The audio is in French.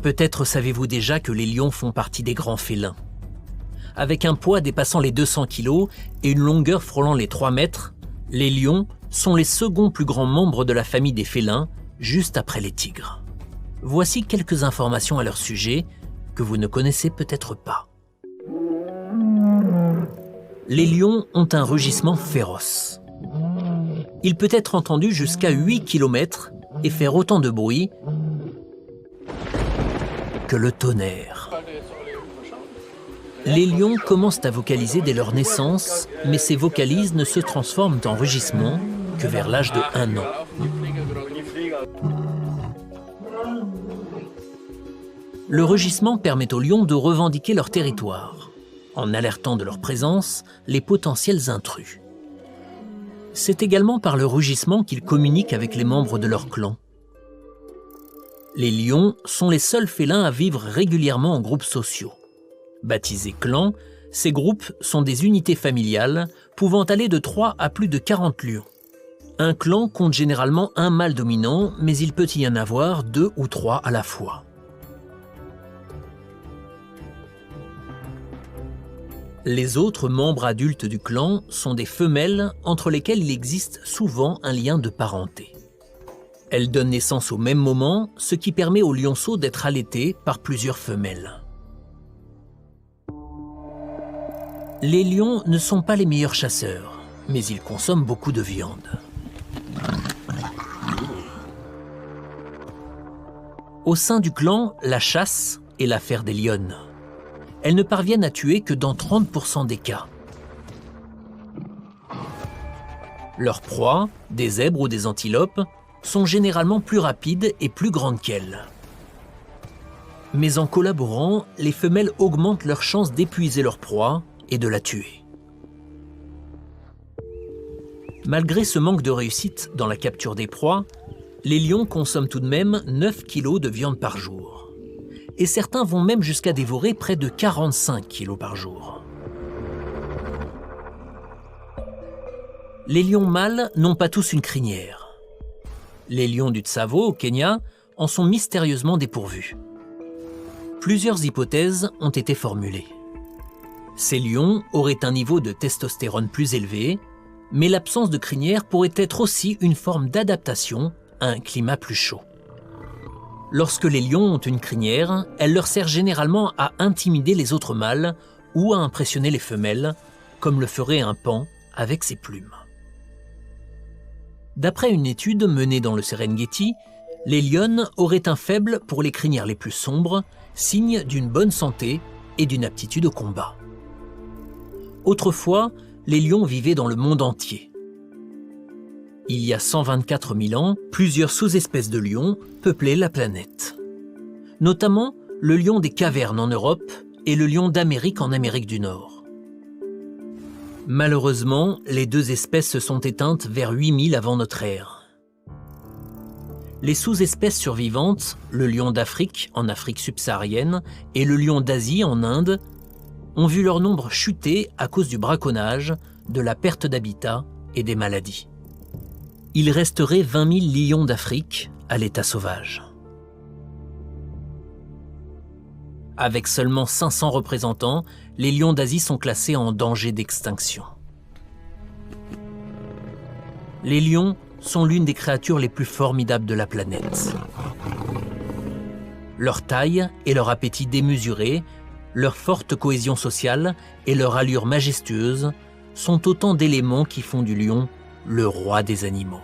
Peut-être savez-vous déjà que les lions font partie des grands félins. Avec un poids dépassant les 200 kg et une longueur frôlant les 3 mètres, les lions sont les seconds plus grands membres de la famille des félins, juste après les tigres. Voici quelques informations à leur sujet que vous ne connaissez peut-être pas. Les lions ont un rugissement féroce. Il peut être entendu jusqu'à 8 km et faire autant de bruit que le tonnerre. Les lions commencent à vocaliser dès leur naissance, mais ces vocalises ne se transforment en rugissements que vers l'âge de 1 an. Le rugissement permet aux lions de revendiquer leur territoire, en alertant de leur présence les potentiels intrus. C'est également par le rugissement qu'ils communiquent avec les membres de leur clan. Les lions sont les seuls félins à vivre régulièrement en groupes sociaux. Baptisés clans, ces groupes sont des unités familiales pouvant aller de 3 à plus de 40 lions. Un clan compte généralement un mâle dominant, mais il peut y en avoir 2 ou 3 à la fois. Les autres membres adultes du clan sont des femelles entre lesquelles il existe souvent un lien de parenté. Elles donnent naissance au même moment, ce qui permet au lionceau d'être allaité par plusieurs femelles. Les lions ne sont pas les meilleurs chasseurs, mais ils consomment beaucoup de viande. Au sein du clan, la chasse est l'affaire des lionnes. Elles ne parviennent à tuer que dans 30% des cas. Leurs proies, des zèbres ou des antilopes, sont généralement plus rapides et plus grandes qu'elles. Mais en collaborant, les femelles augmentent leurs chances d'épuiser leur proie et de la tuer. Malgré ce manque de réussite dans la capture des proies, les lions consomment tout de même 9 kg de viande par jour. Et certains vont même jusqu'à dévorer près de 45 kg par jour. Les lions mâles n'ont pas tous une crinière. Les lions du Tsavo, au Kenya, en sont mystérieusement dépourvus. Plusieurs hypothèses ont été formulées. Ces lions auraient un niveau de testostérone plus élevé, mais l'absence de crinière pourrait être aussi une forme d'adaptation à un climat plus chaud. Lorsque les lions ont une crinière, elle leur sert généralement à intimider les autres mâles ou à impressionner les femelles, comme le ferait un paon avec ses plumes. D'après une étude menée dans le Serengeti, les lionnes auraient un faible pour les crinières les plus sombres, signe d'une bonne santé et d'une aptitude au combat. Autrefois, les lions vivaient dans le monde entier. Il y a 124 000 ans, plusieurs sous-espèces de lions peuplaient la planète. Notamment le lion des cavernes en Europe et le lion d'Amérique en Amérique du Nord. Malheureusement, les deux espèces se sont éteintes vers 8000 avant notre ère. Les sous-espèces survivantes, le lion d'Afrique en Afrique subsaharienne et le lion d'Asie en Inde, ont vu leur nombre chuter à cause du braconnage, de la perte d'habitat et des maladies. Il resterait 20 000 lions d'Afrique à l'état sauvage. Avec seulement 500 représentants, les lions d'Asie sont classés en danger d'extinction. Les lions sont l'une des créatures les plus formidables de la planète. Leur taille et leur appétit démesuré, leur forte cohésion sociale et leur allure majestueuse sont autant d'éléments qui font du lion le roi des animaux.